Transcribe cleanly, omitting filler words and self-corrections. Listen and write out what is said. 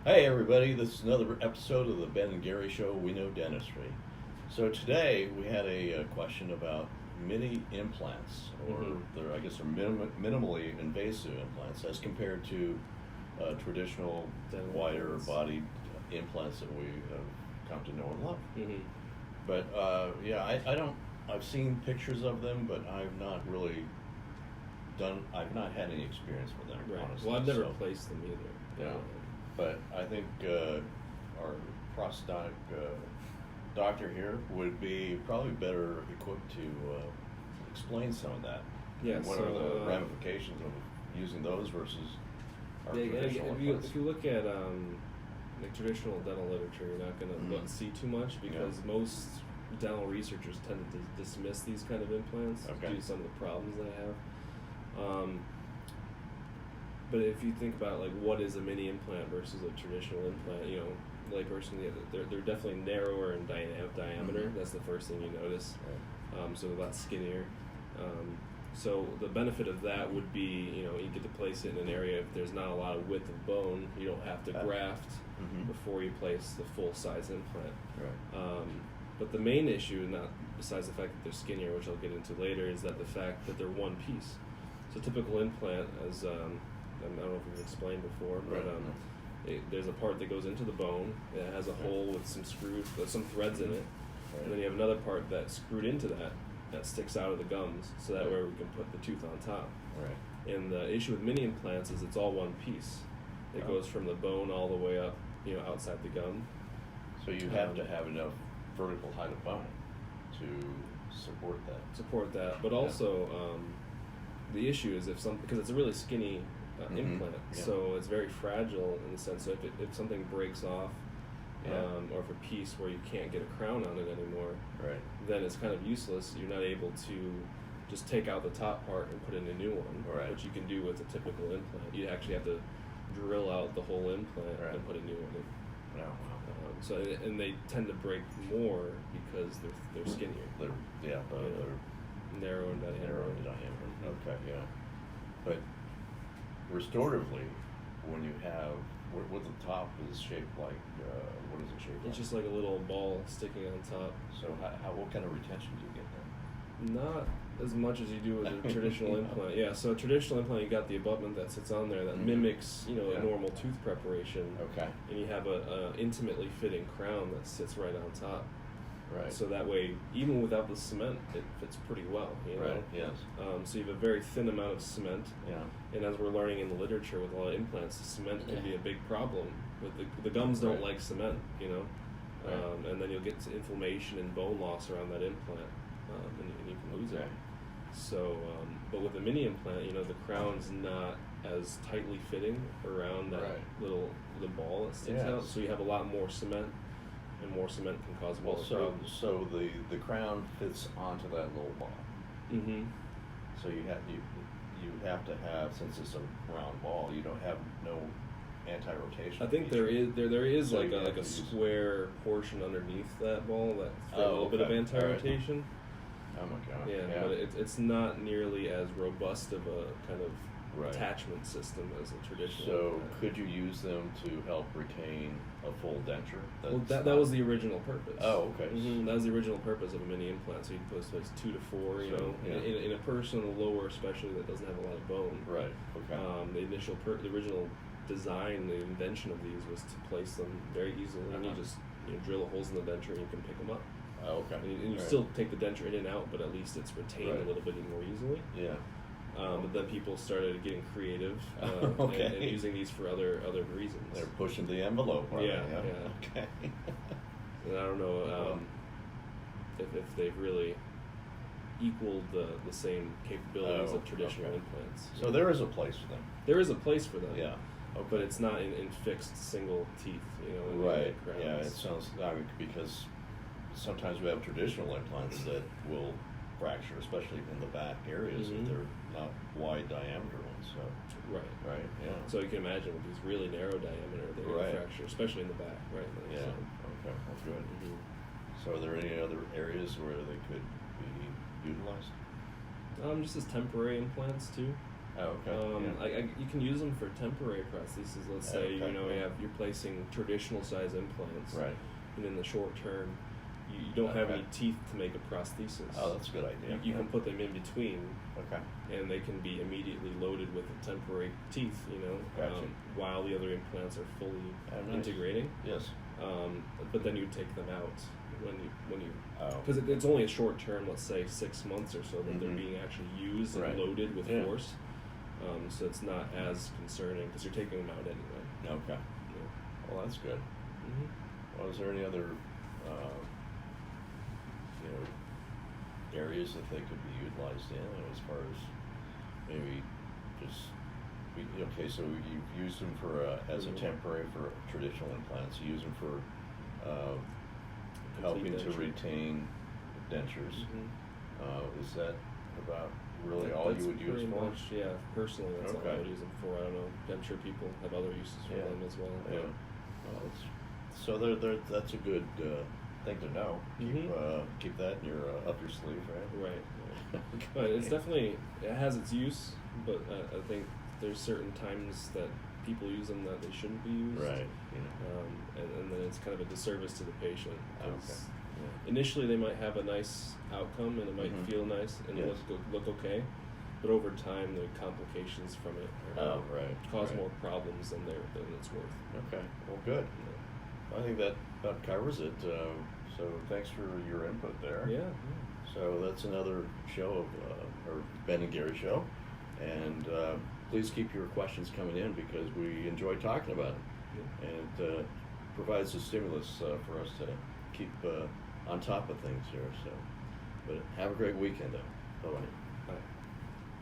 Hey everybody, this is another episode of the Ben and Gary Show, We Know Dentistry. So today we had a question about mini implants, or I guess they're minimally invasive implants as compared to traditional Dental wider implants. bodied implants that we have come to know and love. Mm-hmm. But I don't, I've seen pictures of them, but I've not really I've not had any experience with them, Right. honestly. Well, I've never So, placed them either. yeah. But I think our prosthodontic doctor here would be probably better equipped to explain some of that. Yeah. What are the ramifications of using those versus our traditional implants? If you look at like traditional dental literature, you're not going to see too much because most dental researchers tend to dismiss these kind of implants due to some of the problems they have. But if you think about like what is a mini implant versus a traditional implant, layperson, they're definitely narrower in diameter. That's the first thing you notice. Right. So a lot skinnier. So the benefit of that would be, you get to place it in an area if there's not a lot of width of bone. You don't have to graft before you place the full size implant. Right. But the main issue, not besides the fact that they're skinnier, which I'll get into later, is that the fact that they're one piece. So typical implant, as I don't know if we've explained before, but there's a part that goes into the bone. It has a hole with some threads in it, and then you have another part that's screwed into that sticks out of the gums, so that way we can put the tooth on top. Right. And the issue with mini implants is it's all one piece. It goes from the bone all the way up, outside the gum. So you have to have enough vertical height of bone to support that. But also the issue is because it's a really skinny implant, so it's very fragile in the sense that if something breaks off, or if a piece where you can't get a crown on it anymore, then it's kind of useless. You're not able to just take out the top part and put in a new one, which you can do with a typical implant. You actually have to drill out the whole implant and put a new one in. No. And they tend to break more because they're skinnier. They're narrow in diameter. Okay, yeah. But restoratively, when you have what the top is shaped like, what is it shaped like? It's just like a little ball sticking on top. So what kind of retention do you get there? Not as much as you do with a traditional implant. Yeah, so a traditional implant, you got the abutment that sits on there that mimics, a normal tooth preparation. Okay. And you have a intimately fitting crown that sits right on top. Right. So that way, even without the cement, it fits pretty well. Right. Yes. So you have a very thin amount of cement. Yeah. And as we're learning in the literature with a lot of implants, cement can be a big problem. But the gums don't like cement, and then you'll get inflammation and bone loss around that implant, and you can lose it. So, but with a mini implant, the crown's not as tightly fitting around that the ball that sticks out. So you have a lot more cement. And more cement can cause more problems. So the crown fits onto that little ball. Mm-hmm. So you have to have, since it's a round ball, you don't have no anti-rotation. I think there is like a square portion underneath that ball that's for a little bit of anti-rotation. Oh my god! Yeah, but it's not nearly as robust of a kind of attachment system as a traditional. So could you use them to help retain a full denture? Well, that was the original purpose. Oh, okay. That was the original purpose of a mini implant. So you can place 2 to 4. In a person on the lower, especially that doesn't have a lot of bone. Right. Okay. The original design, the invention of these was to place them very easily, and you just drill holes in the denture and you can pick them up. Oh, okay. And you still take the denture in and out, but at least it's retained a little bit more easily. Yeah. But then people started getting creative and using these for other reasons. They're pushing the envelope. Yeah. Okay. And I don't know if they've really equaled the same capabilities of traditional implants. So there is a place for them. There is a place for them. Yeah. Okay. But it's not in fixed single teeth. Right. Yeah. It sounds because sometimes we have traditional implants that will fracture, especially in the back areas if they're not wide diameter ones. So right, yeah. So you can imagine with these really narrow diameter, they will fracture, especially in the back, right? Yeah. So. Okay. Well, good. So are there any other areas where they could be utilized? Just as temporary implants too. Oh, okay. You can use them for temporary prostheses. Let's say Okay, yeah. you're placing traditional size implants, Right. and in the short term, you don't have Okay. any teeth to make a prosthesis. Oh, that's a good idea. You can put them in between, Okay. and they can be immediately loaded with the temporary teeth. Gotcha. While the other implants are fully Oh, nice. integrating. Yes. But then you take them out when you Oh. because it's only a short term, let's say 6 months or so, that they're Mhm. being actually used and Right. loaded with Yeah. force. So it's not as concerning because you're taking them out anyway. Okay. Yeah. Well, that's good. Well, is there any other, areas that they could be utilized in as far as maybe just, okay, so you've used them for, as a Mhm. temporary for traditional implants, you use them for, helping Complete to denture. retain dentures. Mhm. Is that about really all That's you would use pretty for? much, yeah. Personally, that's all I Okay. would use them for. I don't know. I'm sure people have other uses for Yeah. them as well. Yeah. Well, so that's a good thing to know. Keep that in your up your sleeve, right? Right. But it's definitely, it has its use, but I think there's certain times that people use them that they shouldn't be used. Right. And then it's kind of a disservice to the patient. 'Cause Okay. initially, they might have a nice outcome and it might Mhm. feel nice and Yes. look okay, but over time, the complications from it Oh, right. cause right. more problems than it's worth. Okay. Well, good. Yeah. I think that about covers it. So thanks for your input there. Yeah. So that's another show of our Ben and Gary show, and please keep your questions coming in because we enjoy talking about it, Yeah. and provides a stimulus for us to keep on top of things here. So, but have a great weekend, though. Bye bye.